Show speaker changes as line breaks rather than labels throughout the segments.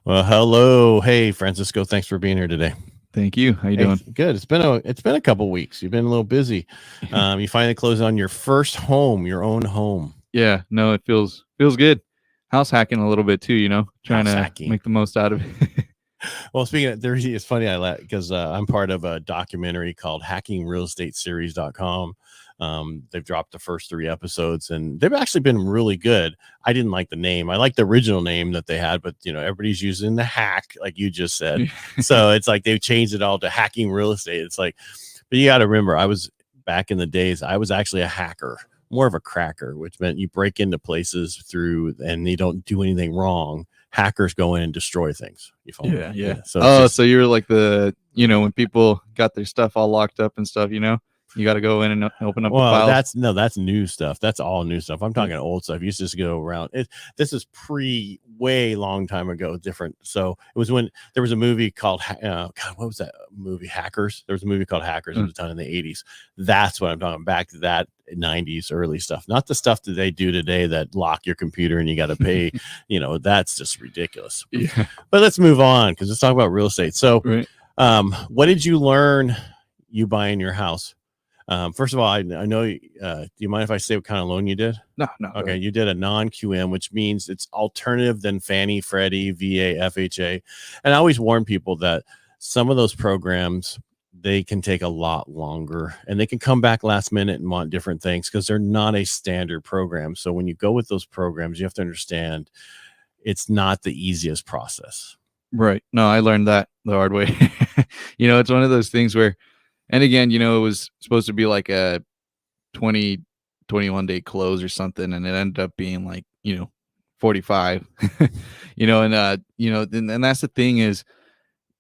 Well, hello. Hey, Francisco. Thanks for being here today.
Thank you. How you
Hey,
doing?
good. It's been a couple weeks. You've been a little busy. You finally closed on your first home, your own home.
Yeah, no, it feels good. House hacking a little bit too, trying
House
to
hacking.
make the most out of it.
Well, speaking of, it's funny because I'm part of a documentary called HackingRealEstateSeries.com. They've dropped the first 3 episodes, and they've actually been really good. I didn't like the name. I like the original name that they had, but everybody's using the hack, like you just said. So it's like they've changed it all to Hacking Real Estate. It's like, but you got to remember, back in the days, I was actually a hacker, more of a cracker, which meant you break into places and you don't do anything wrong. Hackers go in and destroy things. You follow me?
Yeah.
So
so you're like when people got their stuff all locked up and stuff, you got to go in and open up the files.
That's new stuff. That's all new stuff. I'm talking old stuff. You used to just go around. This is way long time ago. Different. So it was when there was a movie called God. What was that movie? Hackers. There was a movie called Hackers. It was done in the 80s. That's what I'm talking. Back to that 90s early stuff. Not the stuff that they do today that lock your computer and you got to pay. That's just ridiculous.
Yeah.
But let's move on because let's talk about real estate. So, what did you learn you buying your house? First of all, I know. Do you mind if I say what kind of loan you did?
No.
Okay, you did a non-QM, which means it's alternative than Fannie, Freddie, VA, FHA. And I always warn people that some of those programs, they can take a lot longer, and they can come back last minute and want different things because they're not a standard program. So when you go with those programs, you have to understand it's not the easiest process.
Right. No, I learned that the hard way. It's one of those things where, and again, it was supposed to be like a 21 day close or something, and it ended up being like 45. And that's the thing is,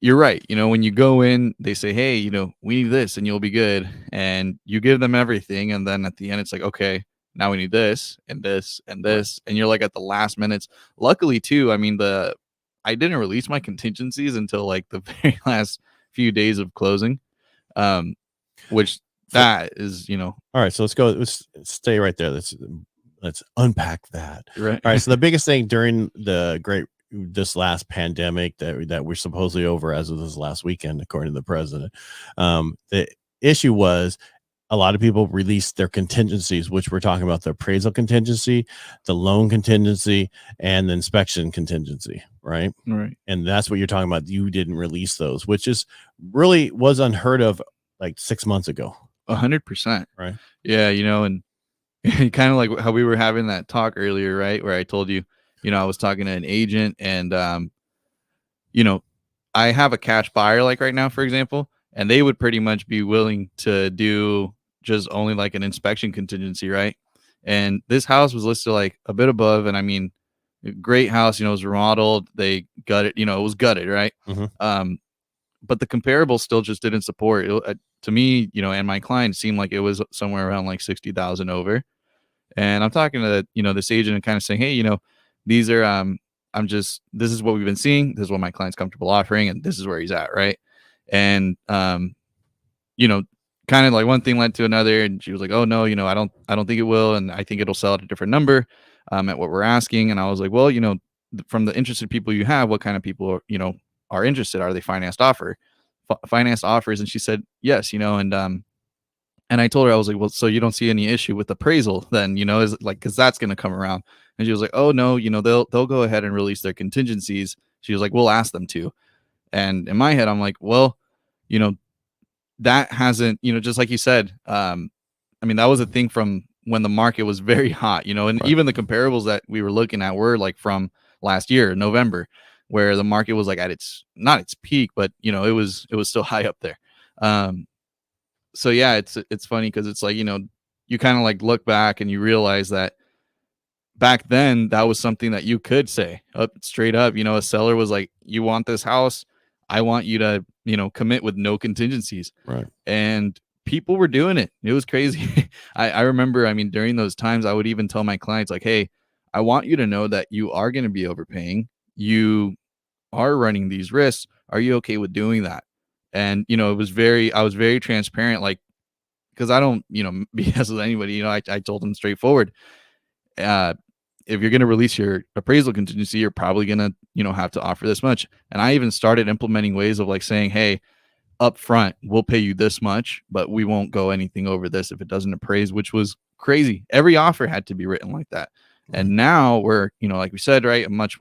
you're right. When you go in, they say, hey, we need this and you'll be good, and you give them everything, and then at the end it's like, okay, now we need this and this and this, and you're like at the last minutes. Luckily too, I didn't release my contingencies until like the very last few days of closing, which that is,
All right, so let's stay right there. Let's unpack that.
Right.
All right, so the biggest thing during this last pandemic that we're supposedly over as of this last weekend, according to the president, the issue was a lot of people released their contingencies, which we're talking about: the appraisal contingency, the loan contingency, and the inspection contingency, right? And that's what you're talking about. You didn't release those, which is really was unheard of like 6 months ago.
100%.
Right.
Yeah. And kind of like how we were having that talk earlier, right? Where I told you, I was talking to an agent, and, I have a cash buyer, like right now, for example, and they would pretty much be willing to do just only like an inspection contingency. Right. And this house was listed like a bit above. And great house, it was remodeled. They gutted, it was gutted. Right.
Mm-hmm.
But the comparable still just didn't support it. To me, and my client seemed like it was somewhere around like 60,000 over. And I'm talking to, this agent and kind of saying, hey, these are, this is what we've been seeing. This is what my client's comfortable offering, and this is where he's at. Right. And, kind of like one thing led to another, and she was like, oh no, I don't think it will. And I think it'll sell at a different number, at what we're asking. And I was like, well, from the interested people you have, what kind of people are interested? Are they financed offers? And she said, yes, and I told her, I was like, well, so you don't see any issue with appraisal then, is it like, cause that's going to come around. And she was like, oh no, they'll go ahead and release their contingencies. She was like, we'll ask them to. And in my head, I'm like, well, that hasn't, just like you said, that was a thing from when the market was very hot, and even the comparables that we were looking at were like from last year, November, where the market was like at not its peak, but it was still high up there. So yeah, it's funny because it's like, you kind of like look back and you realize that back then that was something that you could say up straight up. A seller was like, you want this house, I want you to, commit with no contingencies.
Right.
And people were doing it. It was crazy. I remember, during those times, I would even tell my clients like, hey, I want you to know that you are going to be overpaying. You are running these risks. Are you okay with doing that? And, I was very transparent, like, because I don't, BS with anybody, I told them straightforward. if you're going to release your appraisal contingency, you're probably going to, have to offer this much. And I even started implementing ways of like saying, hey, up front, we'll pay you this much, but we won't go anything over this if it doesn't appraise, which was crazy. Every offer had to be written like that. And now we're, like we said, right, a much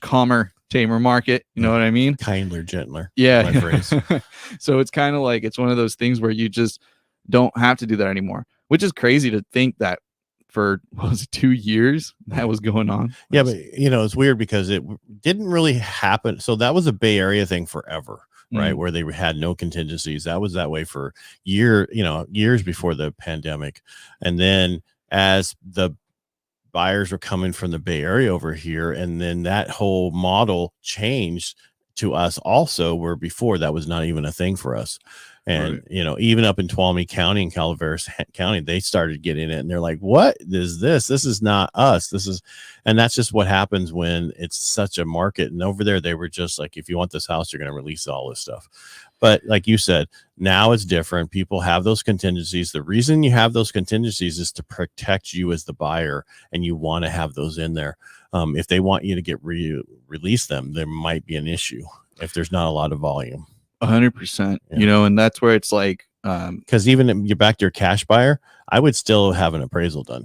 calmer, tamer market. You know what I mean?
Kinder, gentler.
Yeah.
My phrase.
So it's kind of like, it's one of those things where you just don't have to do that anymore, which is crazy to think that for, what was it, 2 years that was going on.
Yeah. But it's weird because it didn't really happen. So that was a Bay Area thing forever. Right. Where they had no contingencies. That was that way for years before the pandemic. And then as the buyers were coming from the Bay Area over here, and then that whole model changed to us also, where before that was not even a thing for us. And, even up in Tuolumne County and Calaveras County, they started getting it and they're like, what is this? This is not us. And that's just what happens when it's such a market. And over there, they were just like, if you want this house, you're going to release all this stuff. But like you said, now it's different. People have those contingencies. The reason you have those contingencies is to protect you as the buyer, and you want to have those in there. If they want you to get release them, there might be an issue if there's not a lot of volume.
100%, and that's where it's like,
because even if you're back to your cash buyer, I would still have an appraisal done.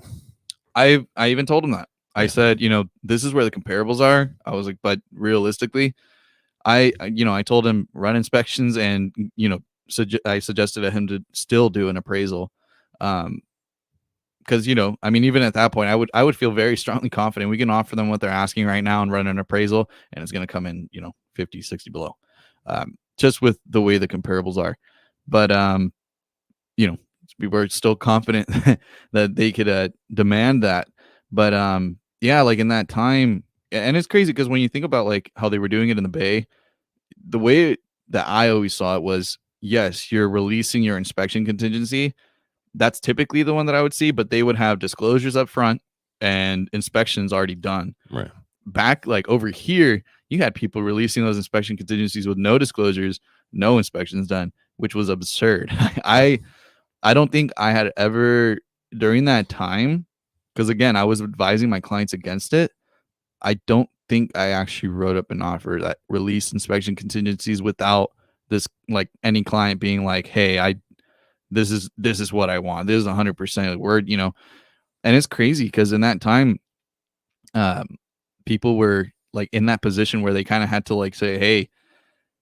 I even told him that. I said, this is where the comparables are. I was like, but realistically, I told him run inspections, and, I suggested to him to still do an appraisal. Because, even at that point, I would feel very strongly confident we can offer them what they're asking right now and run an appraisal, and it's going to come in, 50, 60 below. Just with the way the comparables are. But, we were still confident that they could demand that. But, like in that time, and it's crazy because when you think about like how they were doing it in the Bay, the way that I always saw it was, yes, you're releasing your inspection contingency. That's typically the one that I would see, but they would have disclosures up front and inspections already done.
Right.
Back like over here, you had people releasing those inspection contingencies with no disclosures, no inspections done, which was absurd. I don't think I had ever during that time, because again, I was advising my clients against it. I don't think I actually wrote up an offer that released inspection contingencies without this, like any client being like, hey, this is what I want. This is 100% word, and it's crazy because in that time, people were like in that position where they kind of had to like say, hey,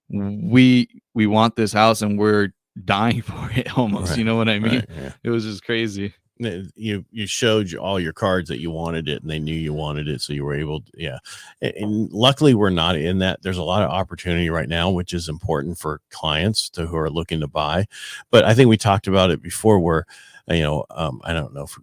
we want this house and we're dying for it almost.
Right.
You know what I mean?
Right, yeah.
It was just crazy.
You showed all your cards that you wanted it, and they knew you wanted it, so you were able to, and luckily we're not in that. There's a lot of opportunity right now, which is important for clients who are looking to buy. But I think we talked about it before where I don't know if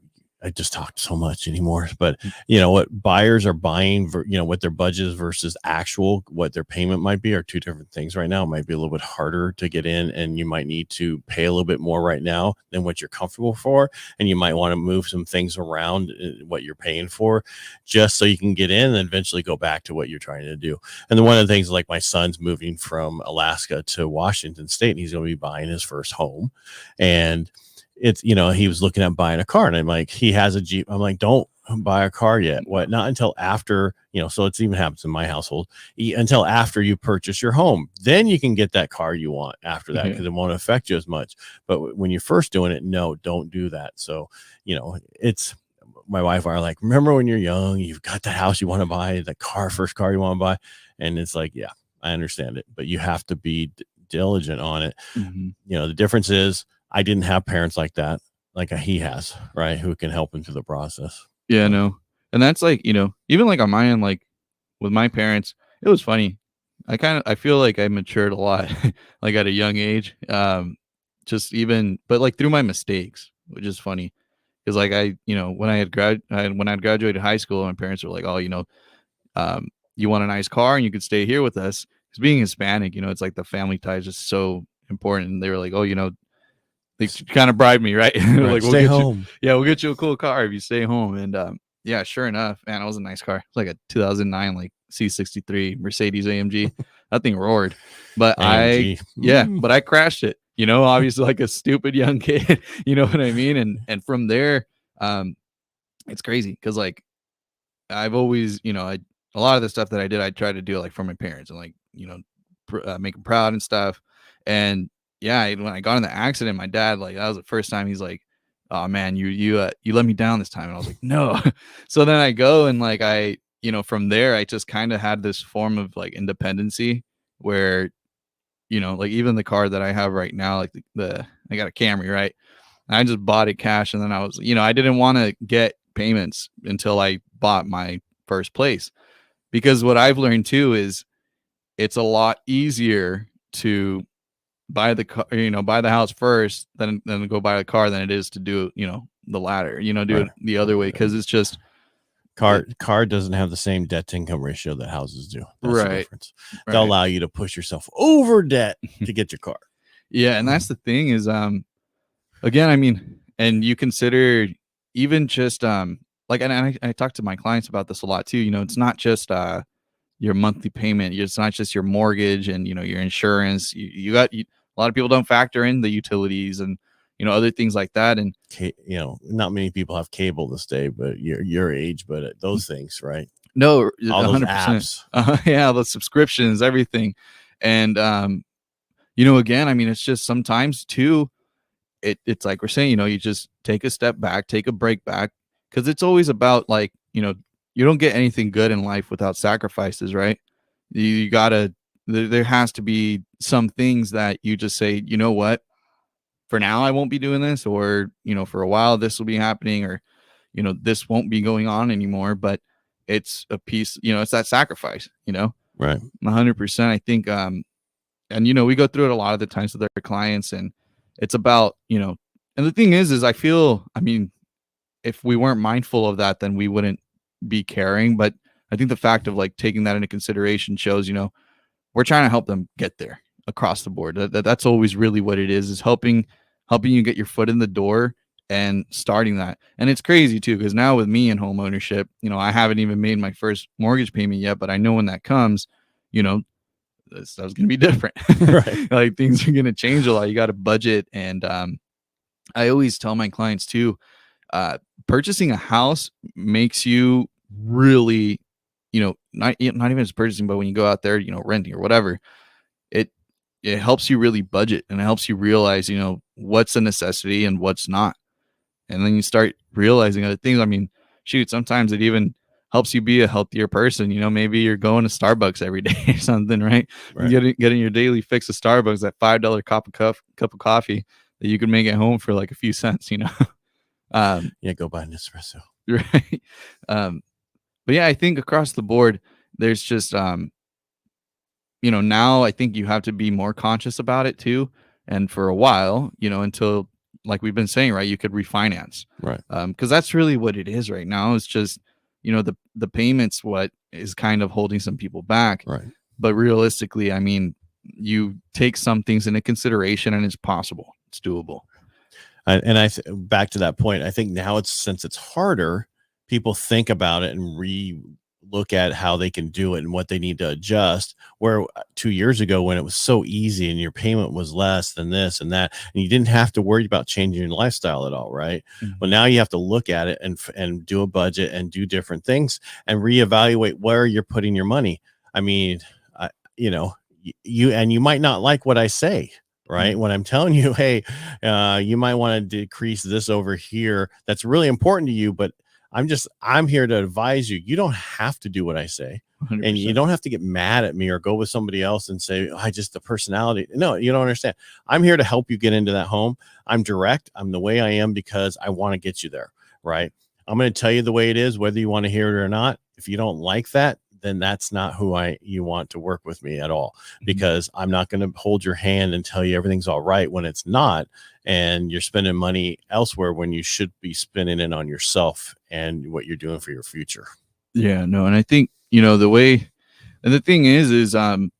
I just talked so much anymore, but what buyers are buying, what their budget is versus actual, what their payment might be are two different things right now. It might be a little bit harder to get in, and you might need to pay a little bit more right now than what you're comfortable for. And you might want to move some things around what you're paying for just so you can get in and eventually go back to what you're trying to do. And then one of the things, like my son's moving from Alaska to Washington State, and he's going to be buying his first home. And it's, he was looking at buying a car, and I'm like, he has a Jeep. I'm like, don't buy a car yet. What? Not until after, so it's even happens in my household, until after you purchase your home. Then you can get that car you want after that, because it won't affect you as much. But when you're first doing it, no, don't do that. So, it's, my wife are like, remember when you're young, you've got the house you want to buy, the first car you want to buy. And it's like, yeah, I understand it, but you have to be diligent on it.
Mm-hmm.
The difference is, I didn't have parents like that, like he has, right? Who can help him through the process.
Yeah, no. And that's like, even like on my end, like with my parents, it was funny. I feel like I matured a lot, like at a young age. But like through my mistakes, which is funny. Cause like when I had graduated high school, my parents were like, oh, you want a nice car and you could stay here with us. Cause being Hispanic, it's like the family tie is just so important. And they were like, oh, they kind of bribed me, right?
Right.
Like,
stay home.
We'll get you a cool car if you stay home. And sure enough, man, it was a nice car. It's like a 2009 like C63 Mercedes AMG. That thing roared. But but I crashed it. Obviously like a stupid young kid. You know what I mean? And from there, it's crazy because like I've always, a lot of the stuff that I did, I tried to do like for my parents and like, make them proud and stuff. And yeah, when I got in the accident, my dad, like, that was the first time he's like, "Oh man, you let me down this time." And I was like, "No." So then I go and like, from there, I just kind of had this form of like independency where, like even the car that I have right now, like I got a Camry, right? I just bought it cash. And then I was, I didn't want to get payments until I bought my first place, because what I've learned too is it's a lot easier to buy the car, buy the house first, than go buy a car than it is to do, the latter, do
Right.
it the other way. Cause it's just
Car doesn't have the same debt to income ratio that houses do. That's the
right.
difference. They'll allow you to push yourself over debt to get your car.
Yeah. And that's the thing is, again, I mean, and you consider even just, like, and I talk to my clients about this a lot too. It's not just, your monthly payment. It's not just your mortgage and, your insurance. A lot of people don't factor in the utilities and, other things like that. And,
not many people have cable this day, but your age, but those things, right?
No,
all
100%.
Those apps.
Yeah, the subscriptions, everything. And, again, I mean, it's just sometimes too, it's like we're saying, you just take a step back, take a break back, because it's always about like, you don't get anything good in life without sacrifices, right? You gotta, there has to be some things that you just say, you know what, for now I won't be doing this, or, for a while this will be happening, or, this won't be going on anymore. But it's a piece, it's that sacrifice,
Right.
100%. I think, and, we go through it a lot of the times with our clients, and it's about, and the thing is I feel, I mean, if we weren't mindful of that, then we wouldn't be caring. But I think the fact of like taking that into consideration shows, we're trying to help them get there across the board. That's always really what it is helping you get your foot in the door and starting that. And it's crazy too, because now with me in home ownership, I haven't even made my first mortgage payment yet, but I know when that comes, this stuff's going to be different.
Right.
Like things are going to change a lot. You got to budget. And I always tell my clients too, purchasing a house makes you really, not even just purchasing, but when you go out there, renting or whatever, it helps you really budget, and it helps you realize, what's a necessity and what's not. And then you start realizing other things. I mean, shoot, sometimes it even helps you be a healthier person. Maybe you're going to Starbucks every day or something, right?
Right.
Getting your daily fix of Starbucks, that $5 cup of coffee that you can make at home for like a few cents,
Yeah, go buy an espresso.
Right. But yeah, I think across the board, there's just, now I think you have to be more conscious about it too. And for a while, until, like we've been saying, right, you could refinance.
Right.
Because that's really what it is right now. It's just, the payments, what is kind of holding some people back.
Right.
But realistically, I mean, you take some things into consideration and it's possible. It's doable.
And back to that point, I think now since it's harder, people think about it and look at how they can do it and what they need to adjust. Where 2 years ago, when it was so easy and your payment was less than this and that, and you didn't have to worry about changing your lifestyle at all, right?
Mm-hmm.
Well, now you have to look at it and do a budget and do different things and reevaluate where you're putting your money. I mean, you might not like what I say, right? When I'm telling you, hey, you might want to decrease this over here. That's really important to you, but I'm here to advise you. You don't have to do what I say. 100%. And you don't have to get mad at me or go with somebody else and say, the personality. No, you don't understand. I'm here to help you get into that home. I'm direct. I'm the way I am because I want to get you there. Right. I'm going to tell you the way it is, whether you want to hear it or not. If you don't like that, then that's not who you want to work with me at all, because I'm not going to hold your hand and tell you everything's all right when it's not. And you're spending money elsewhere when you should be spending it on yourself and what you're doing for your future.
Yeah, no. And I think, the way, and the thing is, and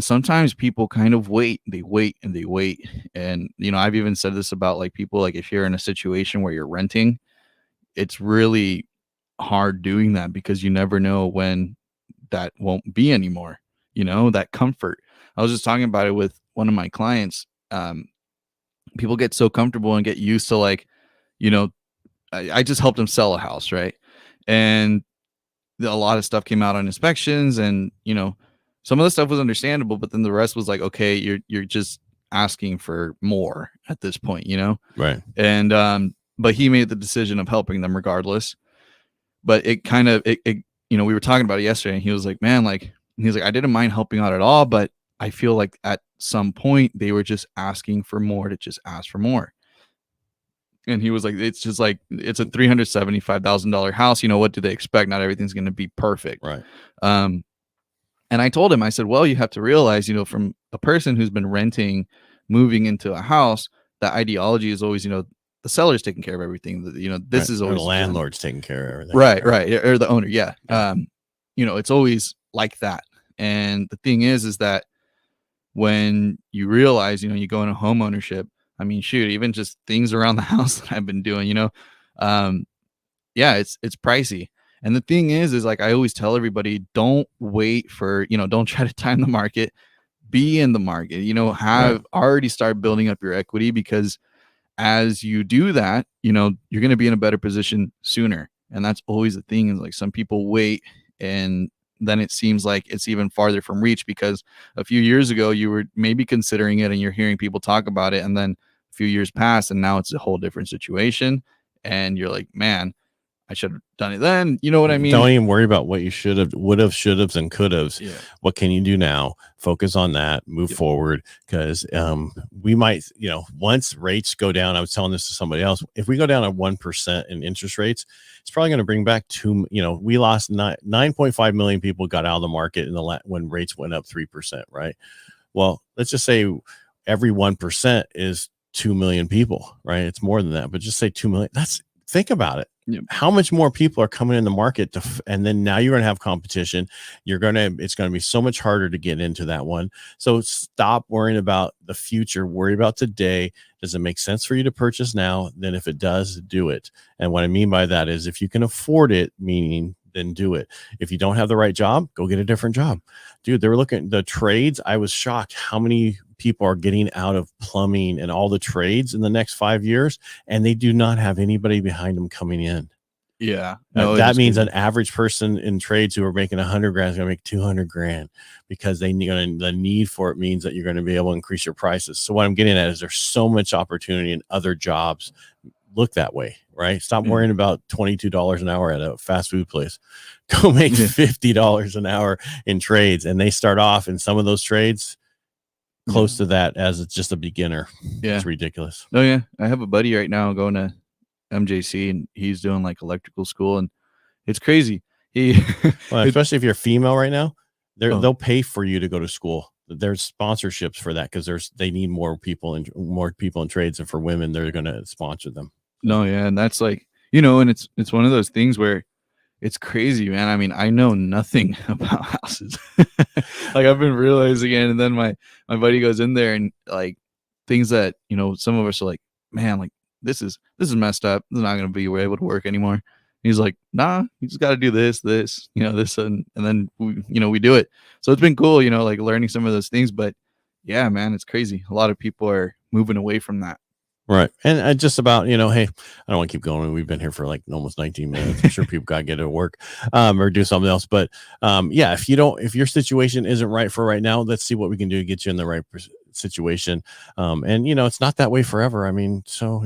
sometimes people kind of wait. And, I've even said this about like people, like if you're in a situation where you're renting, it's really hard doing that because you never know when that won't be anymore, that comfort. I was just talking about it with one of my clients. People get so comfortable and get used to like, I just helped them sell a house, right? And a lot of stuff came out on inspections, and some of the stuff was understandable, but then the rest was like, okay, you're just asking for more at this point,
Right.
And but he made the decision of helping them regardless. But it kind of we were talking about it yesterday, and he was like, man, like, he's like, I didn't mind helping out at all, but I feel like at some point they were just asking for more to just ask for more. And he was like, it's just like, it's a $375,000 house. What do they expect? Not everything's going to be perfect.
Right.
And I told him, I said, well, you have to realize, from a person who's been renting, moving into a house, that ideology is always, the seller's taking care of everything. This is always
the landlord's taking care of everything.
Right. Or the owner. Yeah. It's always like that. And the thing is that when you realize, you go into home ownership, I mean, shoot, even just things around the house that I've been doing, yeah, it's pricey. And the thing is like, I always tell everybody, don't wait for, don't try to time the market, be in the market, have already start building up your equity, because as you do that, you're going to be in a better position sooner. And that's always the thing, is like, some people wait, and then it seems like it's even farther from reach, because a few years ago you were maybe considering it and you're hearing people talk about it, and then a few years pass and now it's a whole different situation, and you're like, man, I should have done it then. You know what I mean?
Don't even worry about what you should have, would have, should have, and could have.
Yeah.
What can you do now? Focus on that, move forward. Because we might, once rates go down, I was telling this to somebody else, if we go down at 1% in interest rates, it's probably going to bring back we lost 9.5 million people got out of the market when rates went up 3%, right? Well, let's just say every 1% is 2 million people, right? It's more than that, but just say 2 million. Think about it.
Yep.
How much more people are coming in the market and then now you're going to have competition. It's going to be so much harder to get into that one. So stop worrying about the future. Worry about today. Does it make sense for you to purchase now? Then if it does, do it. And what I mean by that is, if you can afford it, meaning, then do it. If you don't have the right job, go get a different job. Dude, they were looking at the trades. I was shocked how many people are getting out of plumbing and all the trades in the next 5 years, and they do not have anybody behind them coming in.
Yeah.
No, that means an average person in trades who are making 100 grand is going to make 200 grand, because the need for it means that you're going to be able to increase your prices. So what I'm getting at is, there's so much opportunity in other jobs. Look that way, right? Stop worrying about $22 an hour at a fast food place. Go make $50 an hour in trades. And they start off in some of those trades close to that as it's just a beginner.
Yeah.
It's ridiculous.
Oh yeah. I have a buddy right now going to MJC, and he's doing like electrical school, and it's crazy.
Well, especially if you're female right now, they'll pay for you to go to school. There's sponsorships for that, because they need more people in trades, and for women, they're going to sponsor them.
No, yeah, and that's like, and it's one of those things where it's crazy, man. I mean, I know nothing about houses. Like, I've been realizing it, and then my buddy goes in there, and like, things that some of us are like, man, like, this is messed up. This is not going to be able to work anymore. And he's like, nah, you just got to do this, this, and then we do it. So it's been cool, like learning some of those things. But yeah, man, it's crazy. A lot of people are moving away from that.
Right. And just about, hey, I don't want to keep going. We've been here for like almost 19 minutes. I'm sure people got to get to work or do something else. But yeah, if your situation isn't right for right now, let's see what we can do to get you in the right situation. And, it's not that way forever. I mean, so,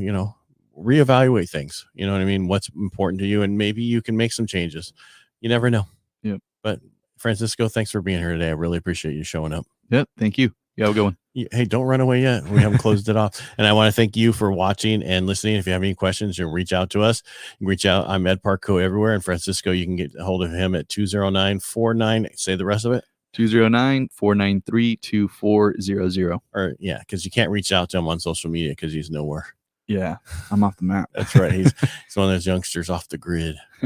reevaluate things, you know what I mean? What's important to you, and maybe you can make some changes. You never know.
Yep.
But Francisco, thanks for being here today. I really appreciate you showing up.
Yep. Thank you. Yeah, we'll go on.
Hey, don't run away yet. We haven't closed it off. And I want to thank you for watching and listening. If you have any questions, you can reach out to us. You can reach out. I'm Ed Parcaut everywhere. And Francisco, you can get a hold of him at 209-49. Say the rest of it.
209-493-2400.
Or yeah, because you can't reach out to him on social media because he's nowhere.
Yeah, I'm off the map.
That's right. He's one of those youngsters off the grid.